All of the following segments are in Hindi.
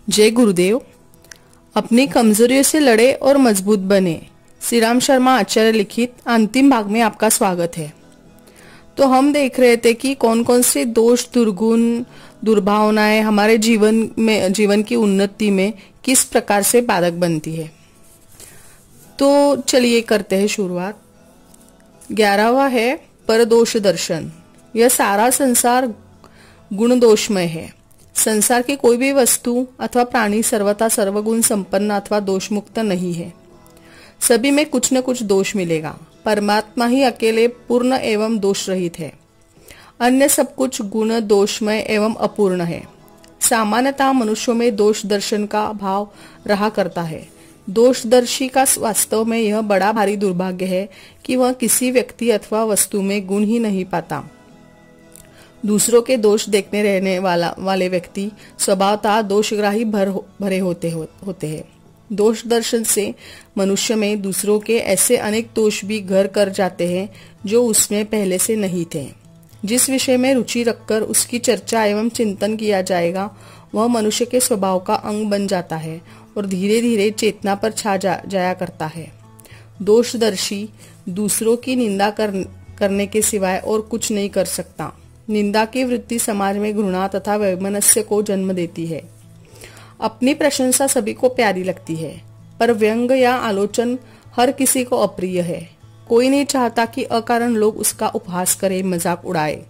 जय गुरुदेव। अपनी कमजोरियों से लड़े और मजबूत बने, श्री राम शर्मा आचार्य लिखित अंतिम भाग में आपका स्वागत है। तो हम देख रहे थे कि कौन कौन से दोष, दुर्गुण, दुर्भावनाएं हमारे जीवन की उन्नति में किस प्रकार से बाधक बनती है। तो चलिए करते हैं शुरुआत। 11वां है परदोष दर्शन। यह सारा संसार गुण दोषमय है। संसार की कोई भी वस्तु अथवा प्राणी सर्वथा सर्वगुण संपन्न अथवा दोष मुक्त नहीं है। सभी में कुछ न कुछ दोष मिलेगा। परमात्मा ही अकेले पूर्ण एवं दोष रहित है। अन्य सब कुछ गुण दोषमय एवं अपूर्ण है। सामान्यतः मनुष्यों में दोष दर्शन का भाव रहा करता है। दोषदर्शी का वास्तव में यह बड़ा भारी दुर्भाग्य है कि वह किसी व्यक्ति अथवा वस्तु में गुण ही नहीं पाता। दूसरों के दोष देखने रहने वाले व्यक्ति स्वभावतः दोषग्राही भरे होते हैं। दोष दर्शन से मनुष्य में दूसरों के ऐसे अनेक दोष भी घर कर जाते हैं जो उसमें पहले से नहीं थे। जिस विषय में रुचि रखकर उसकी चर्चा एवं चिंतन किया जाएगा वह मनुष्य के स्वभाव का अंग बन जाता है और धीरे धीरे चेतना पर छा जाया करता है। दोषदर्शी दूसरों की निंदा करने के सिवाय और कुछ नहीं कर सकता। निंदा की वृत्ति समाज में घृणा तथा वैमनस्य को जन्म देती है। अपनी प्रशंसा सभी को प्यारी लगती है, पर व्यंग या आलोचन हर किसी को अप्रिय है। कोई नहीं चाहता कि अकारण लोग उसका उपहास करे, मजाक उड़ाए।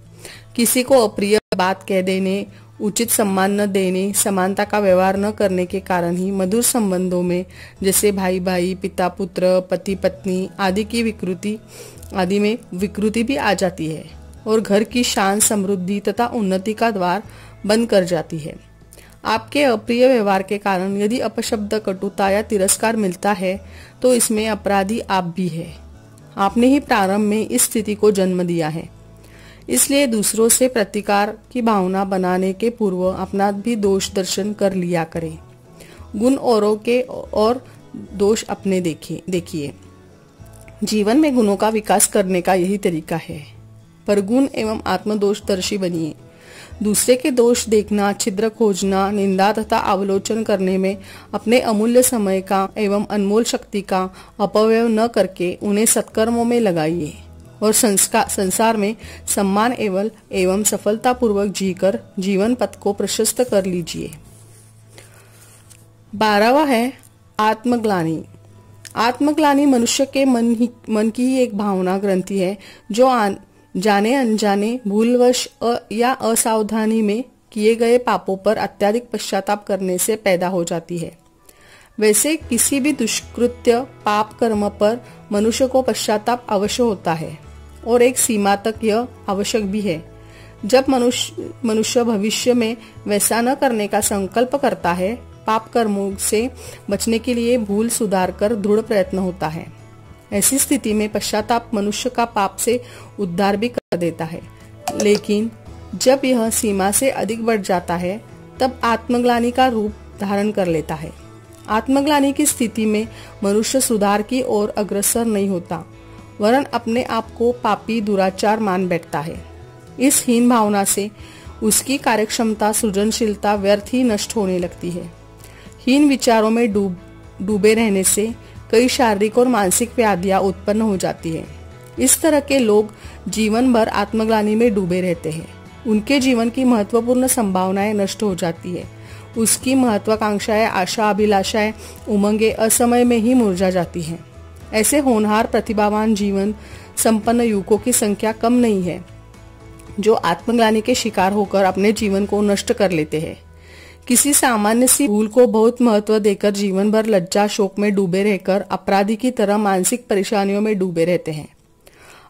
किसी को अप्रिय बात कह देने, उचित सम्मान न देने, समानता का व्यवहार न करने के कारण ही मधुर संबंधों में जैसे भाई भाई, पिता पुत्र, पति पत्नी आदि में विकृति भी आ जाती है और घर की शान, समृद्धि तथा उन्नति का द्वार बंद कर जाती है। आपके अप्रिय व्यवहार के कारण यदि अपशब्द, कटुता या तिरस्कार मिलता है तो इसमें अपराधी आप भी है। आपने ही प्रारंभ में इस स्थिति को जन्म दिया है। इसलिए दूसरों से प्रतिकार की भावना बनाने के पूर्व अपना भी दोष दर्शन कर लिया करें। गुण औरों के और दोष अपने देखिए। जीवन में गुणों का विकास करने का यही तरीका है। पर गुण एवं आत्मदोषदर्शी बनिए। दूसरे के दोष देखना, छिद्र खोजना, निंदा तथा अवलोकन करने में अपने अमूल्य समय का एवं अनमोल शक्ति का अपव्यय न करके उन्हें सत्कर्मों में लगाइए और संसार में सम्मान एवं सफलतापूर्वक जीकर जीवन पथ को प्रशस्त कर लीजिए। 12वां है आत्मग्लानि। आत्मग्लानि मनुष्य के मन की ही एक भावना ग्रंथि है जो जाने अनजाने, भूलवश या असावधानी में किए गए पापों पर अत्यधिक पश्चाताप करने से पैदा हो जाती है। वैसे किसी भी दुष्कृत्य, पाप कर्म पर मनुष्य को पश्चाताप अवश्य होता है और एक सीमा तक यह आवश्यक भी है। जब मनुष्य भविष्य में वैसा न करने का संकल्प करता है, पाप कर्मों से बचने के लिए भूल सुधार कर दृढ़ प्रयत्न होता है। ऐसी स्थिति में पश्चाताप मनुष्य का पाप से उद्धार भी कर देता है। लेकिन जब यह सीमा से अधिक बढ़ जाता है तब आत्मग्लानि का रूप धारण कर लेता है। आत्मग्लानि की स्थिति में मनुष्य सुधार की ओर अग्रसर नहीं होता, वरन अपने आप को पापी, दुराचार मान बैठता है। इस हीन भावना से उसकी कार्यक्षमता, सृजनशीलता व्यर्थ ही नष्ट होने लगती है। हीन विचारों में डूबे रहने से कई शारीरिक और मानसिक व्याधियां उत्पन्न हो जाती है। इस तरह के लोग जीवन भर आत्मग्लानि में डूबे रहते हैं। उनके जीवन की महत्वपूर्ण संभावनाएं नष्ट हो जाती है। उसकी महत्वाकांक्षाएं, आशा, अभिलाषाएं, उमंगे असमय में ही मुरझा जाती हैं। ऐसे होनहार, प्रतिभावान, जीवन संपन्न युवकों की संख्या कम नहीं है जो आत्मग्लानि के शिकार होकर अपने जीवन को नष्ट कर लेते हैं। किसी सामान्य सी भूल को बहुत महत्व देकर जीवन भर लज्जा, शोक में डूबे रहकर अपराधी की तरह मानसिक परेशानियों में डूबे रहते हैं।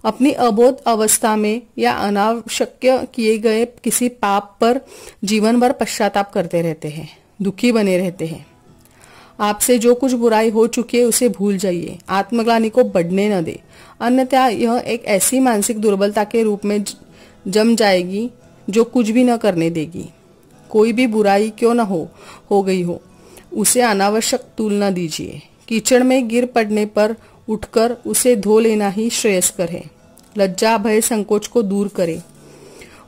अपनी अबोध अवस्था में या अनावश्यक किए गए किसी पाप पर जीवन भर पश्चाताप करते रहते हैं, दुखी बने रहते हैं। आपसे जो कुछ बुराई हो चुकी है उसे भूल जाइए, आत्मग्लानि को बढ़ने न दे, अन्यथा यह एक ऐसी मानसिक दुर्बलता के रूप में जम जाएगी जो कुछ भी न करने देगी। कोई भी बुराई क्यों न हो गई हो, उसे अनावश्यक तूल न दीजिए। कीचड़ में गिर पड़ने पर उठकर उसे धो लेना ही श्रेयस्कर है। लज्जा, भय, संकोच को दूर करे,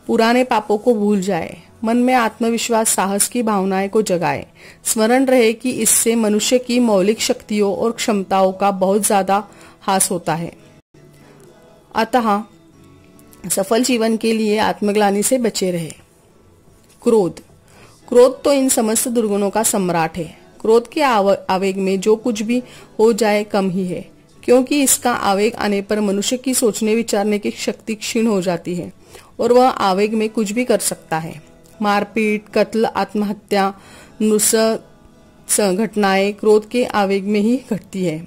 पुराने पापों को भूल जाए मन में आत्मविश्वास साहस की भावनाएं को जगाए। स्मरण रहे कि इससे मनुष्य की मौलिक शक्तियों और क्षमताओं का बहुत ज्यादा हास होता है। अतः सफल जीवन के लिए आत्मग्लानि से बचे रहे। क्रोध। क्रोध तो इन समस्त दुर्गुणों का सम्राट है। क्रोध के आवेग में जो कुछ भी हो जाए कम ही है, क्योंकि इसका आवेग आने पर मनुष्य की सोचने विचारने की शक्ति क्षीण हो जाती है और वह आवेग में कुछ भी कर सकता है। मारपीट, कत्ल, आत्महत्या, नृशंस घटनाएं क्रोध के आवेग में ही घटती है।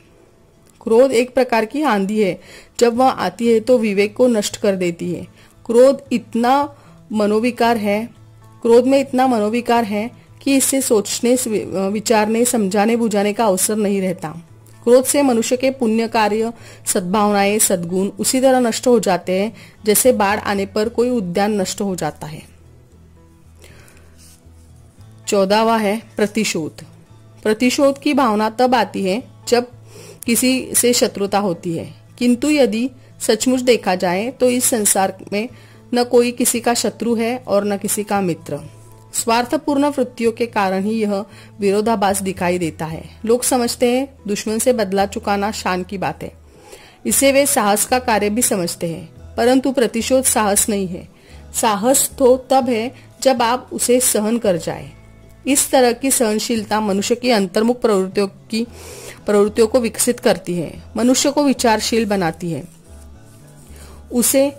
क्रोध एक प्रकार की आंधी है, जब वह आती है तो विवेक को नष्ट कर देती है। क्रोध में इतना मनोविकार है कि इससे सोचने, विचारने, समझाने बुझाने का अवसर नहीं रहता। क्रोध से मनुष्य के पुण्य कार्य, सद्भावनाएं, सद्गुण उसी तरह नष्ट हो जाते हैं जैसे बाढ़ आने पर कोई उद्यान नष्ट हो जाता है। 14वां है प्रतिशोध। प्रतिशोध की भावना तब आती है जब किसी से शत्रुता होती है, किंतु यदि सचमुच देखा जाए तो इस संसार में न कोई किसी का शत्रु है और न किसी का मित्र। स्वार्थपूर्ण वृत्तियों के कारण ही यह विरोधाभास दिखाई देता है। लोग समझते हैं दुश्मन से बदला चुकाना शान की बात है, इसे वे साहस का कार्य भी समझते हैं, परंतु प्रतिशोध साहस नहीं है। साहस तो तब है जब आप उसे सहन कर जाए। इस तरह की सहनशीलता मनुष्य की अंतर्मुख प्रवृत्तियों को विकसित करती है, मनुष्य को विचारशील बनाती है, उसे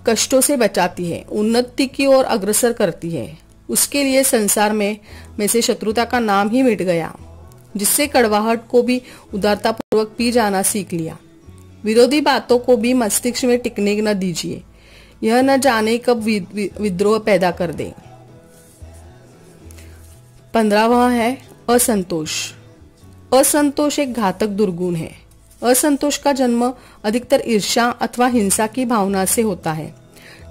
कष्टों से बचाती है, उन्नति की ओर अग्रसर करती है। उसके लिए संसार में से शत्रुता का नाम ही मिट गया, जिससे कड़वाहट को भी उदारतापूर्वक पी जाना सीख लिया। विरोधी बातों को भी मस्तिष्क में टिकने न दीजिए, यह न जाने कब विद्रोह पैदा कर दे। 15वां है असंतोष। असंतोष एक घातक दुर्गुण है। असंतोष का जन्म अधिकतर ईर्ष्या अथवा हिंसा की भावना से होता है।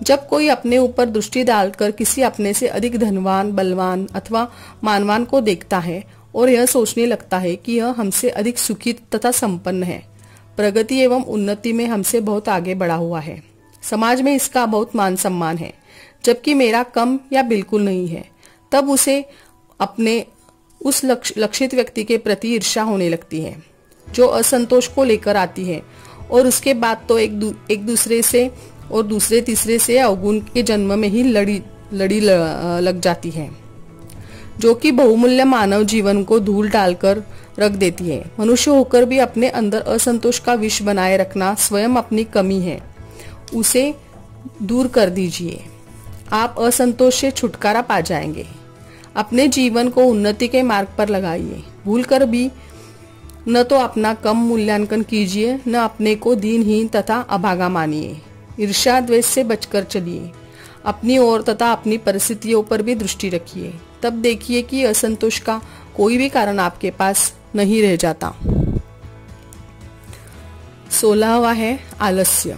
जब कोई अपने ऊपर दृष्टि डालकर किसी अपने से अधिक धनवान, बलवान अथवा मानवान को देखता है और यह सोचने लगता है कि यह हमसे अधिक सुखी तथा संपन्न है, प्रगति एवं उन्नति में हमसे बहुत आगे बढ़ा हुआ है, समाज में इसका बहुत मान सम्मान है, जबकि मेरा कम या बिल्कुल नहीं है, तब उसे अपने उस लक्षित व्यक्ति के प्रति ईर्ष्या होने लगती है जो असंतोष को लेकर आती है, और उसके बाद तो एक दूसरे से और दूसरे तीसरे से अवगुण के जन्म में ही लड़ी लग जाती है, जो कि बहुमूल्य मानव जीवन को धूल डालकर रख देती है। मनुष्य होकर भी अपने अंदर असंतोष का विष बनाए रखना स्वयं अपनी कमी है, उसे दूर कर दीजिए, आप असंतोष से छुटकारा पा जाएंगे। अपने जीवन को उन्नति के मार्ग पर लगाइए, भूलकर भी न तो अपना कम मूल्यांकन कीजिए, न अपने को दीनहीन तथा अभागा मानिए। ईर्ष्या द्वेष से बचकर चलिए, अपनी ओर तथा अपनी परिस्थितियों पर भी दृष्टि रखिए, तब देखिए कि असंतोष का कोई भी कारण आपके पास नहीं रह जाता। 16वां है आलस्य।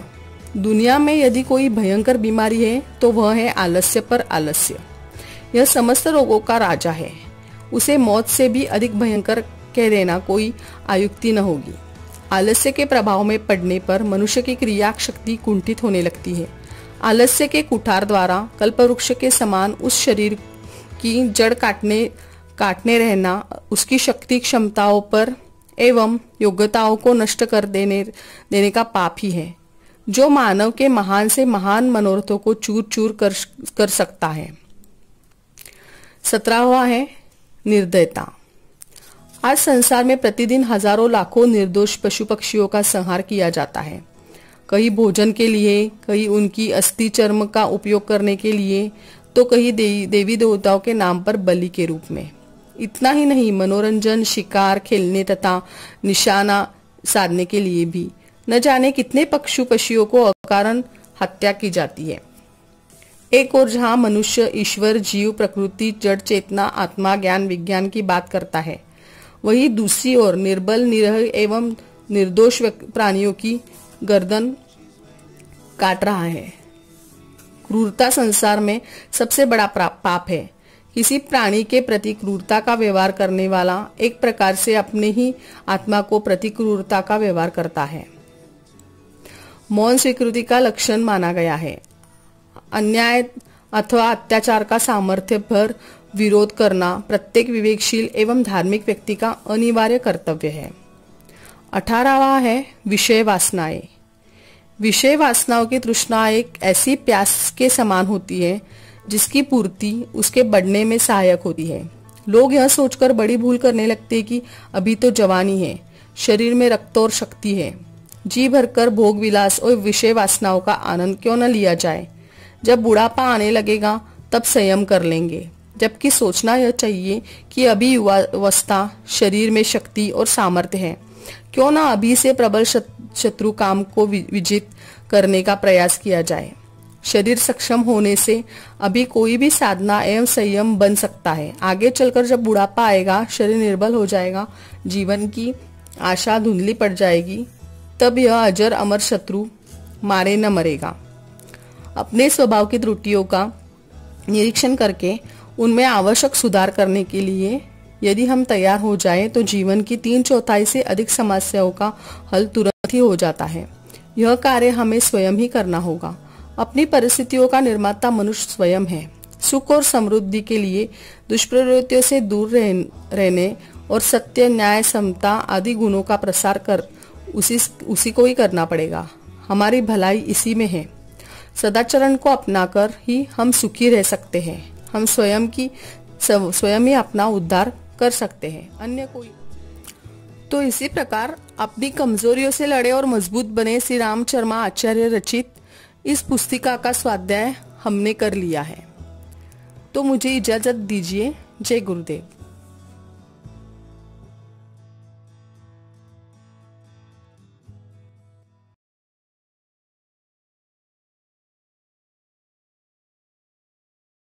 दुनिया में यदि कोई भयंकर बीमारी है तो वह है आलस्य पर आलस्य। यह समस्त रोगों का राजा है, उसे मौत से भी अधिक भयंकर कह देना कोई आयुक्ति न होगी। आलस्य के प्रभाव में पड़ने पर मनुष्य की क्रिया शक्ति कुंठित होने लगती है। आलस्य के कुठार द्वारा कल्पवृक्ष के समान उस शरीर की जड़ काटने रहना उसकी शक्ति, क्षमताओं पर एवं योग्यताओं को नष्ट कर देने का पाप ही है, जो मानव के महान से महान मनोरथों को चूर चूर कर सकता है। 17वां है निर्दयता। आज संसार में प्रतिदिन हजारों लाखों निर्दोष पशु पक्षियों का संहार किया जाता है, कहीं भोजन के लिए, कहीं उनकी अस्थि चर्म का उपयोग करने के लिए, तो कहीं देवी देवताओं के नाम पर बलि के रूप में। इतना ही नहीं, मनोरंजन, शिकार, खेलने तथा निशाना साधने के लिए भी न जाने कितने पशु पक्षियों को अकारण हत्या की जाती है। एक और जहां मनुष्य ईश्वर, जीव, प्रकृति, जड़ चेतना, आत्मा, ज्ञान, विज्ञान की बात करता है, वही दूसरी ओर निर्बल, निरह एवं निर्दोष प्राणियों की गर्दन काट रहा है। क्रूरता संसार में सबसे बड़ा पाप है। किसी प्राणी के प्रति क्रूरता का व्यवहार करने वाला एक प्रकार से अपने ही आत्मा को प्रति क्रूरता का व्यवहार करता है। मौन स्वीकृति का लक्षण माना गया है। अन्याय अथवा अत्याचार का सामर्थ्य भर विरोध करना प्रत्येक विवेकशील एवं धार्मिक व्यक्ति का अनिवार्य कर्तव्य है। 18वां है विषय वासनाएं। विषय वासनाओं की तृष्णा एक ऐसी प्यास के समान होती है जिसकी पूर्ति उसके बढ़ने में सहायक होती है। लोग यह सोचकर बड़ी भूल करने लगते हैं कि अभी तो जवानी है, शरीर में रक्त और शक्ति है, जी भरकर भोग विलास और विषय वासनाओं का आनंद क्यों न लिया जाए। जब बुढ़ापा आने लगेगा तब संयम कर लेंगे, जबकि सोचना यह चाहिए कि अभी युवावस्था, शरीर में शक्ति और सामर्थ्य है, क्यों ना अभी से प्रबल शत्रु काम को विजित करने का प्रयास किया जाए। शरीर सक्षम होने से अभी कोई भी साधना एवं संयम बन सकता है। आगे चलकर जब बुढ़ापा आएगा, शरीर निर्बल हो जाएगा, जीवन की आशा धुंधली पड़ जाएगी, तब यह अजर अमर शत्रु मारे न मरेगा। अपने स्वभाव की त्रुटियों का निरीक्षण करके उनमें आवश्यक सुधार करने के लिए यदि हम तैयार हो जाएं तो जीवन की 3/4 से अधिक समस्याओं का हल तुरंत ही हो जाता है। यह कार्य हमें स्वयं ही करना होगा। अपनी परिस्थितियों का निर्माता मनुष्य स्वयं है। सुख और समृद्धि के लिए दुष्प्रवृत्तियों से दूर रहने और सत्य, न्याय, समता आदि गुणों का प्रसार कर उसी को ही करना पड़ेगा। हमारी भलाई इसी में है। सदाचरण को अपनाकर ही हम सुखी रह सकते हैं। हम स्वयं ही अपना उद्धार कर सकते हैं, अन्य कोई। तो इसी प्रकार अपनी कमजोरियों से लड़े और मजबूत बने श्री राम शर्मा आचार्य रचित इस पुस्तिका का स्वाध्याय हमने कर लिया है। तो मुझे इजाजत दीजिए। जय गुरुदेव।